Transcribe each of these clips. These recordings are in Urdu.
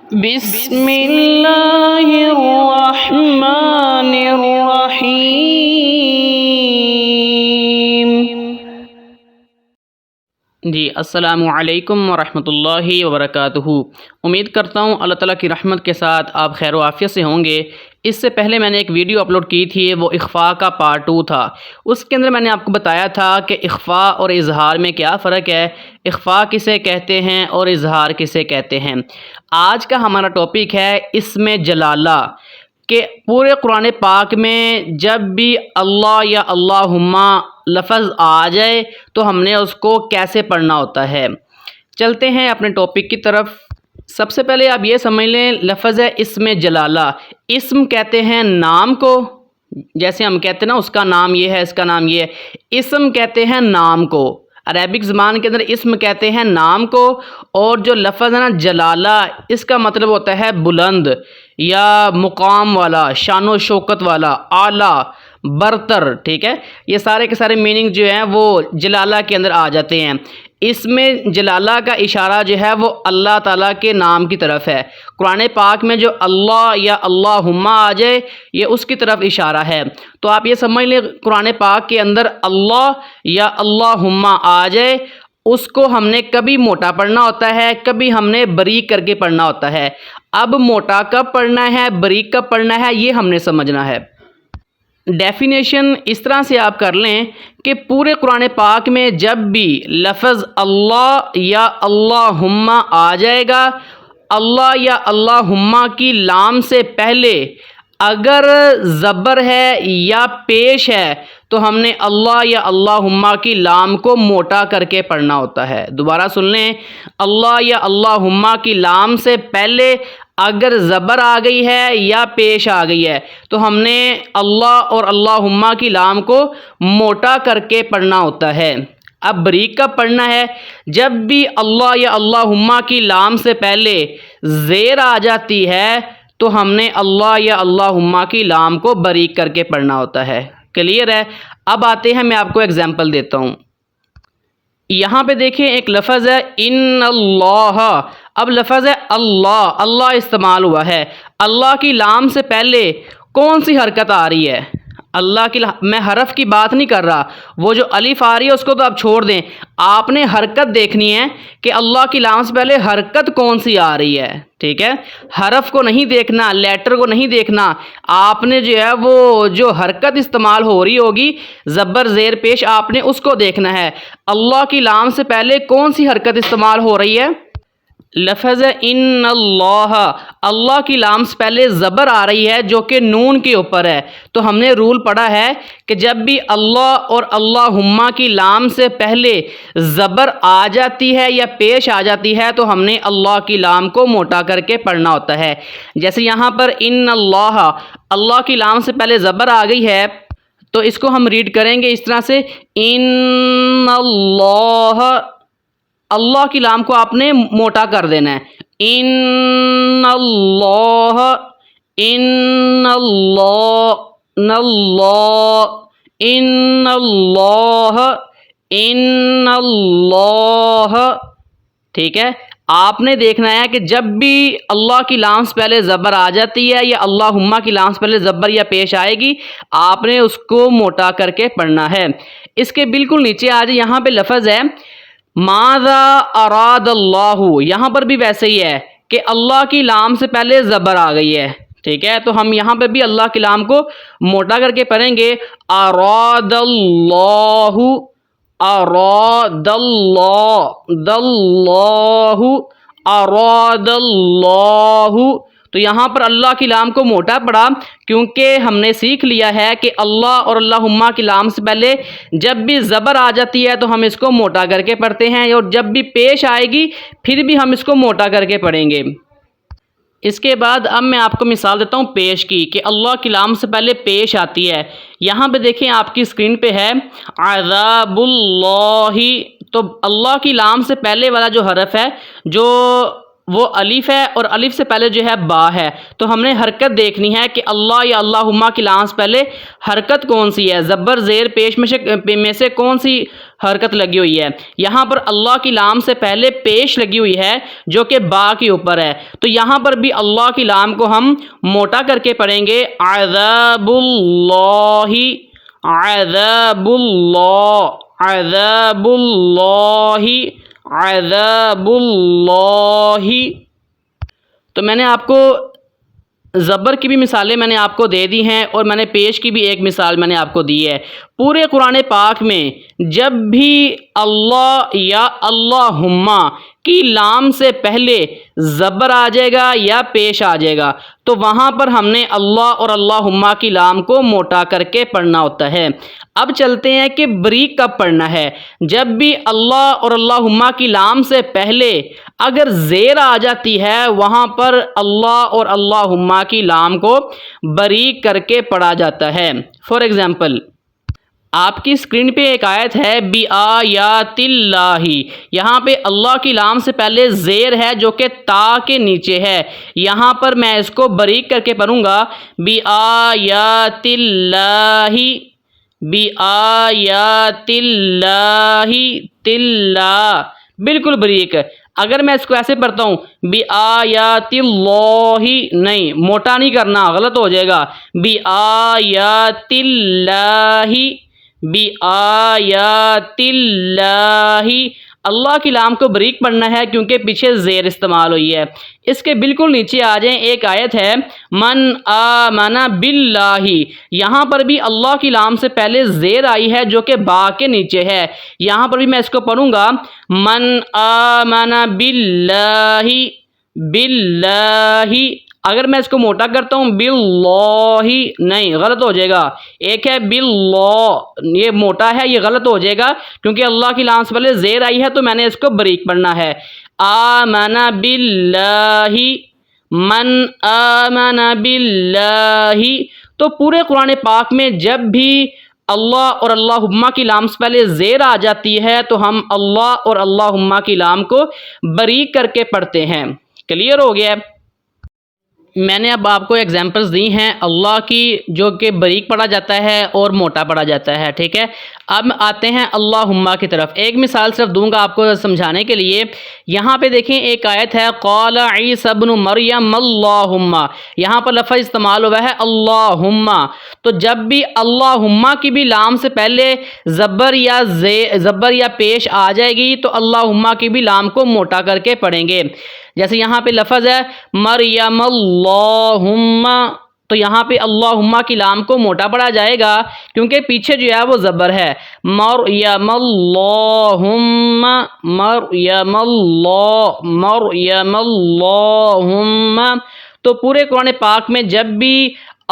بسم اللہ الرحمن الرحیم۔ جی السلام علیکم ورحمۃ اللہ وبرکاتہ۔ امید کرتا ہوں اللہ تعالیٰ کی رحمت کے ساتھ آپ خیر و عافیت سے ہوں گے۔ اس سے پہلے میں نے ایک ویڈیو اپلوڈ کی تھی، وہ اخفاء کا پارٹ 2 تھا۔ اس کے اندر میں نے آپ کو بتایا تھا کہ اخفاء اور اظہار میں کیا فرق ہے، اخفاء کسے کہتے ہیں اور اظہار کسے کہتے ہیں۔ آج کا ہمارا ٹاپک ہے اسم جلالہ، کہ پورے قرآن پاک میں جب بھی اللہ یا اللہم لفظ آ جائے تو ہم نے اس کو کیسے پڑھنا ہوتا ہے۔ چلتے ہیں اپنے ٹاپک کی طرف۔ سب سے پہلے آپ یہ سمجھ لیں، لفظ ہے اسم جلالہ۔ اسم کہتے ہیں نام کو، جیسے ہم کہتے ہیں نا اس کا نام یہ ہے، اس کا نام یہ ہے۔ اسم کہتے ہیں نام کو، عربک زبان کے اندر اسم کہتے ہیں نام کو۔ اور جو لفظ ہے نا جلالہ، اس کا مطلب ہوتا ہے بلند یا مقام والا، شان و شوکت والا، اعلیٰ، برتر، ٹھیک ہے۔ یہ سارے کے سارے میننگ جو ہیں وہ جلالہ کے اندر آ جاتے ہیں۔ اس میں جلالہ کا اشارہ جو ہے وہ اللہ تعالیٰ کے نام کی طرف ہے۔ قرآن پاک میں جو اللہ یا اللہم آ جائے یہ اس کی طرف اشارہ ہے۔ تو آپ یہ سمجھ لیں قرآن پاک کے اندر اللہ یا اللہم آ جائے، اس کو ہم نے کبھی موٹا پڑھنا ہوتا ہے، کبھی ہم نے باریک کر کے پڑھنا ہوتا ہے۔ اب موٹا کب پڑھنا ہے، باریک کب پڑھنا ہے، یہ ہم نے سمجھنا ہے۔ ڈیفینیشن اس طرح سے آپ کر لیں کہ پورے قرآن پاک میں جب بھی لفظ اللہ یا اللہم آ جائے گا، اللہ یا اللہم کی لام سے پہلے اگر زبر ہے یا پیش ہے تو ہم نے اللہ یا اللہم کی لام کو موٹا کر کے پڑھنا ہوتا ہے۔ دوبارہ سن لیں، اللہ یا اللہم کی لام سے پہلے اگر زبر آ گئی ہے یا پیش آ گئی ہے تو ہم نے اللہ اور اللہم کی لام کو موٹا کر کے پڑھنا ہوتا ہے۔ اب باریک کب پڑھنا ہے، جب بھی اللہ یا اللہم کی لام سے پہلے زیر آ جاتی ہے تو ہم نے اللہ یا اللہم کی لام کو باریک کر کے پڑھنا ہوتا ہے۔ کلیئر ہے؟ اب آتے ہیں، میں آپ کو ایگزامپل دیتا ہوں۔ یہاں پہ دیکھیں ایک لفظ ہے ان اللہ، اب لفظ ہے اللہ، اللہ استعمال ہوا ہے۔ اللہ کی لام سے پہلے کون سی حرکت آ رہی ہے؟ اللہ کی میں حرف کی بات نہیں کر رہا، وہ جو الف آ رہی ہے اس کو تو آپ چھوڑ دیں، آپ نے حرکت دیکھنی ہے کہ اللہ کی لام سے پہلے حرکت کون سی آ رہی ہے، ٹھیک ہے۔ حرف کو نہیں دیکھنا، لیٹر کو نہیں دیکھنا، آپ نے جو ہے وہ جو حرکت استعمال ہو رہی ہوگی زبر زیر پیش، آپ نے اس کو دیکھنا ہے۔ اللہ کی لام سے پہلے کون سی حرکت استعمال ہو رہی ہے؟ لفظ ان اللہ، اللہ کی لام سے پہلے زبر آ رہی ہے جو کہ نون کے اوپر ہے۔ تو ہم نے رول پڑھا ہے کہ جب بھی اللہ اور اللہم کی لام سے پہلے زبر آ جاتی ہے یا پیش آ جاتی ہے تو ہم نے اللہ کی لام کو موٹا کر کے پڑھنا ہوتا ہے۔ جیسے یہاں پر ان اللہ، اللہ کی لام سے پہلے زبر آ گئی ہے تو اس کو ہم ریڈ کریں گے اس طرح سے، ان اللہ، اللہ کی لام کو آپ نے موٹا کر دینا ہے، ان اللہ، ان اللہ، ان اللہ، ان اللہ، ان اللہ، ٹھیک ہے۔ آپ نے دیکھنا ہے کہ جب بھی اللہ کی لام سے پہلے زبر آ جاتی ہے یا اللہم کی لام سے پہلے زبر یا پیش آئے گی، آپ نے اس کو موٹا کر کے پڑھنا ہے۔ اس کے بالکل نیچے آ جائے، یہاں پہ لفظ ہے ماذا اراد اللہ، یہاں پر بھی ویسے ہی ہے کہ اللہ کی لام سے پہلے زبر آ گئی ہے، ٹھیک ہے۔ تو ہم یہاں پہ بھی اللہ کی لام کو موٹا کر کے پڑھیں گے، اراد اللہ، اراد اللہ، دلہ، اراد اللہ۔ تو یہاں پر اللہ کی لام کو موٹا پڑھا کیونکہ ہم نے سیکھ لیا ہے کہ اللہ اور اللہم کی لام سے پہلے جب بھی زبر آ جاتی ہے تو ہم اس کو موٹا کر کے پڑھتے ہیں، اور جب بھی پیش آئے گی پھر بھی ہم اس کو موٹا کر کے پڑھیں گے۔ اس کے بعد اب میں آپ کو مثال دیتا ہوں پیش کی، کہ اللہ کی لام سے پہلے پیش آتی ہے۔ یہاں پہ دیکھیں آپ کی اسکرین پہ ہے عذاب اللہ، تو اللہ کی لام سے پہلے والا جو حرف ہے جو وہ الف ہے اور الف سے پہلے جو ہے با ہے، تو ہم نے حرکت دیکھنی ہے کہ اللہ یا اللہم کی لام سے پہلے حرکت کون سی ہے، زبر زیر پیش میں سے کون سی حرکت لگی ہوئی ہے۔ یہاں پر اللہ کی لام سے پہلے پیش لگی ہوئی ہے جو کہ با کے اوپر ہے، تو یہاں پر بھی اللہ کی لام کو ہم موٹا کر کے پڑھیں گے عذاب اللہ، عذاب اللہ، عذاب اللہ، عذاب اللہ۔ تو میں نے آپ کو زبر کی بھی مثالیں میں نے آپ کو دے دی ہیں اور میں نے پیش کی بھی ایک مثال میں نے آپ کو دی ہے۔ پورے قرآن پاک میں جب بھی اللہ یا اللہم کی لام سے پہلے زبر آ جائے گا یا پیش آ جائے گا تو وہاں پر ہم نے اللہ اور اللہم کی لام کو موٹا کر کے پڑھنا ہوتا ہے۔ اب چلتے ہیں کہ بریک کب پڑھنا ہے۔ جب بھی اللہ اور اللہم کی لام سے پہلے اگر زیر آ جاتی ہے وہاں پر اللہ اور اللہم کی لام کو بریک کر کے پڑھا جاتا ہے۔ فار ایگزامپل آپ کی اسکرین پہ ایک آیت ہے بِآیاتِ اللہ، یہاں پہ اللہ کی لام سے پہلے زیر ہے جو کہ تا کے نیچے ہے، یہاں پر میں اس کو بریک کر کے پڑھوں گا بِآیاتِ اللہ، بِآیاتِ اللہ، تِلّا، بالکل بریک۔ اگر میں اس کو ایسے پڑھتا ہوں بِآیاتِ اللہ، نہیں موٹا نہیں کرنا، غلط ہو جائے گا، بِآیاتِ اللہ، بِآیاتِ اللہ، اللہ کی لام کو بریک پڑھنا ہے کیونکہ پیچھے زیر استعمال ہوئی ہے۔ اس کے بالکل نیچے آ جائیں، ایک آیت ہے من آمن باللہ، یہاں پر بھی اللہ کی لام سے پہلے زیر آئی ہے جو کہ با کے نیچے ہے، یہاں پر بھی میں اس کو پڑھوں گا من آمن باللہ، باللہ۔ اگر میں اس کو موٹا کرتا ہوں باللہ، نہیں غلط ہو جائے گا، ایک ہے باللہ، یہ موٹا ہے، یہ غلط ہو جائے گا کیونکہ اللہ کی لام سے پہلے زیر آئی ہے تو میں نے اس کو بریک پڑھنا ہے۔ آمن باللہ، من آمن باللہ۔ تو پورے قرآن پاک میں جب بھی اللہ اور اللہم کی لام سے پہلے زیر آ جاتی ہے تو ہم اللہ اور اللہم کی لام کو بریک کر کے پڑھتے ہیں۔ کلیئر ہو گیا ہے؟ میں نے اب آپ کو ایگزامپلز دی ہیں اللہ کی جو کہ بریک پڑھا جاتا ہے اور موٹا پڑھا جاتا ہے، ٹھیک ہے۔ اب آتے ہیں اللہم کی طرف، ایک مثال صرف دوں گا آپ کو سمجھانے کے لیے۔ یہاں پہ دیکھیں ایک آیت ہے قال عیسی ابن مریم اللہم، یہاں پر لفظ استعمال ہوا ہے اللہم، تو جب بھی اللہم کی بھی لام سے پہلے زبر یا پیش آ جائے گی تو اللہم کی بھی لام کو موٹا کر کے پڑھیں گے۔ جیسے یہاں پہ لفظ ہے مریم اللہم، تو یہاں پہ اللہم کی لام کو موٹا پڑھا جائے گا کیونکہ پیچھے جو ہے وہ زبر ہے، مریم اللہم، مریم اللہ، مریم اللہم۔ تو پورے قرآن پاک میں جب بھی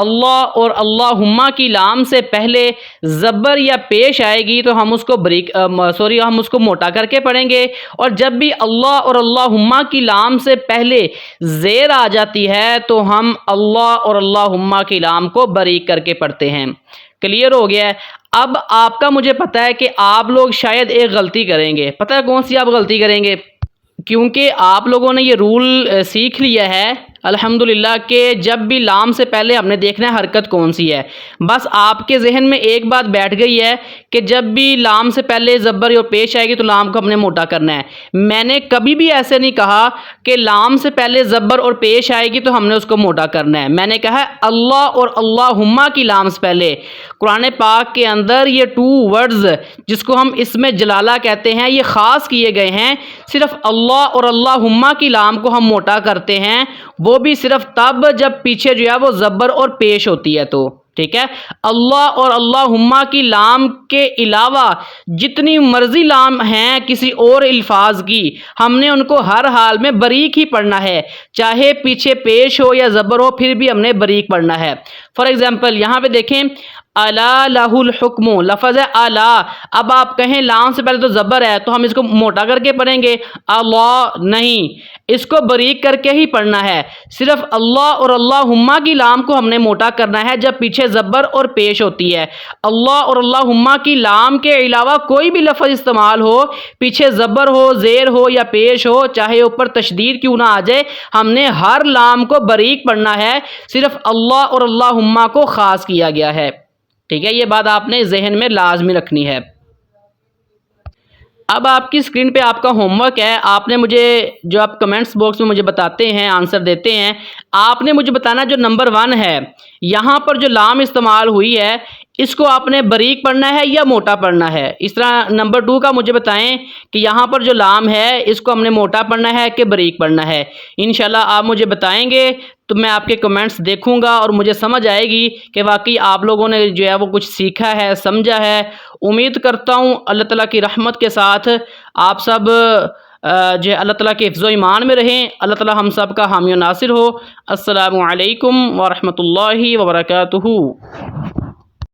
اللہ اور اللہم کی لام سے پہلے زبر یا پیش آئے گی تو ہم اس کو موٹا کر کے پڑھیں گے، اور جب بھی اللہ اور اللہم کی لام سے پہلے زیر آ جاتی ہے تو ہم اللہ اور اللہم کی لام کو بریک کر کے پڑھتے ہیں۔ کلیئر ہو گیا ہے؟ اب آپ کا مجھے پتہ ہے کہ آپ لوگ شاید ایک غلطی کریں گے، پتہ ہے کون سی آپ غلطی کریں گے؟ کیونکہ آپ لوگوں نے یہ رول سیکھ لیا ہے الحمدللہ کہ جب بھی لام سے پہلے ہم نے دیکھنا ہے حرکت کون سی ہے، بس آپ کے ذہن میں ایک بات بیٹھ گئی ہے کہ جب بھی لام سے پہلے زبر یا پیش آئے گی تو لام کو ہم نے موٹا کرنا ہے۔ میں نے کبھی بھی ایسے نہیں کہا کہ لام سے پہلے زبر اور پیش آئے گی تو ہم نے اس کو موٹا کرنا ہے، میں نے کہا اللہ اور اللہم کی لام سے پہلے۔ قرآن پاک کے اندر یہ 2 ورڈز جس کو ہم اسم جلالہ کہتے ہیں یہ خاص کیے گئے ہیں، صرف اللہ اور اللہم کی لام کو ہم موٹا کرتے ہیں، وہ بھی صرف تب جب پیچھے جو ہے وہ زبر اور پیش ہوتی ہے تو، ٹھیک ہے۔ اللہ اور اللہم کی لام کے علاوہ جتنی مرضی لام ہیں کسی اور الفاظ کی، ہم نے ان کو ہر حال میں بریک ہی پڑھنا ہے، چاہے پیچھے پیش ہو یا زبر ہو، پھر بھی ہم نے بریک پڑھنا ہے۔ فار ایگزامپل یہاں پہ دیکھیں الا لہ الحکم، لفظ ہے الا، اب آپ کہیں لام سے پہلے تو زبر ہے تو ہم اس کو موٹا کر کے پڑھیں گے اللہ، نہیں، اس کو باریک کر کے ہی پڑھنا ہے. صرف اللہ اور اللہم کی لام کو ہم نے موٹا کرنا ہے جب پیچھے زبر اور پیش ہوتی ہے. اللہ اور اللہم کی لام کے علاوہ کوئی بھی لفظ استعمال ہو، پیچھے زبر ہو، زیر ہو یا پیش ہو، چاہے اوپر تشدید کیوں نہ آ جائے، ہم نے ہر لام کو باریک پڑھنا ہے. صرف اللہ اور اللہم کو خاص کیا گیا ہے. ٹھیک ہے، یہ بات آپ نے ذہن میں لازمی رکھنی ہے. اب آپ کی اسکرین پہ آپ کا ہوم ورک ہے. آپ نے مجھے جو آپ کمنٹس باکس میں مجھے بتاتے ہیں، آنسر دیتے ہیں، آپ نے مجھے بتانا جو نمبر 1 ہے یہاں پر جو لام استعمال ہوئی ہے اس کو آپ نے باریک پڑھنا ہے یا موٹا پڑھنا ہے. اس طرح نمبر 2 کا مجھے بتائیں کہ یہاں پر جو لام ہے اس کو ہم نے موٹا پڑھنا ہے کہ باریک پڑھنا ہے. انشاءاللہ آپ مجھے بتائیں گے تو میں آپ کے کمنٹس دیکھوں گا اور مجھے سمجھ آئے گی کہ واقعی آپ لوگوں نے جو ہے وہ کچھ سیکھا ہے، سمجھا ہے. امید کرتا ہوں اللہ تعالیٰ کی رحمت کے ساتھ آپ سب جو ہے اللہ تعالیٰ کے حفظ و ایمان میں رہیں. اللہ تعالیٰ ہم سب کا حامی و ناصر ہو. السلام علیکم ورحمۃ اللہ وبرکاتہ.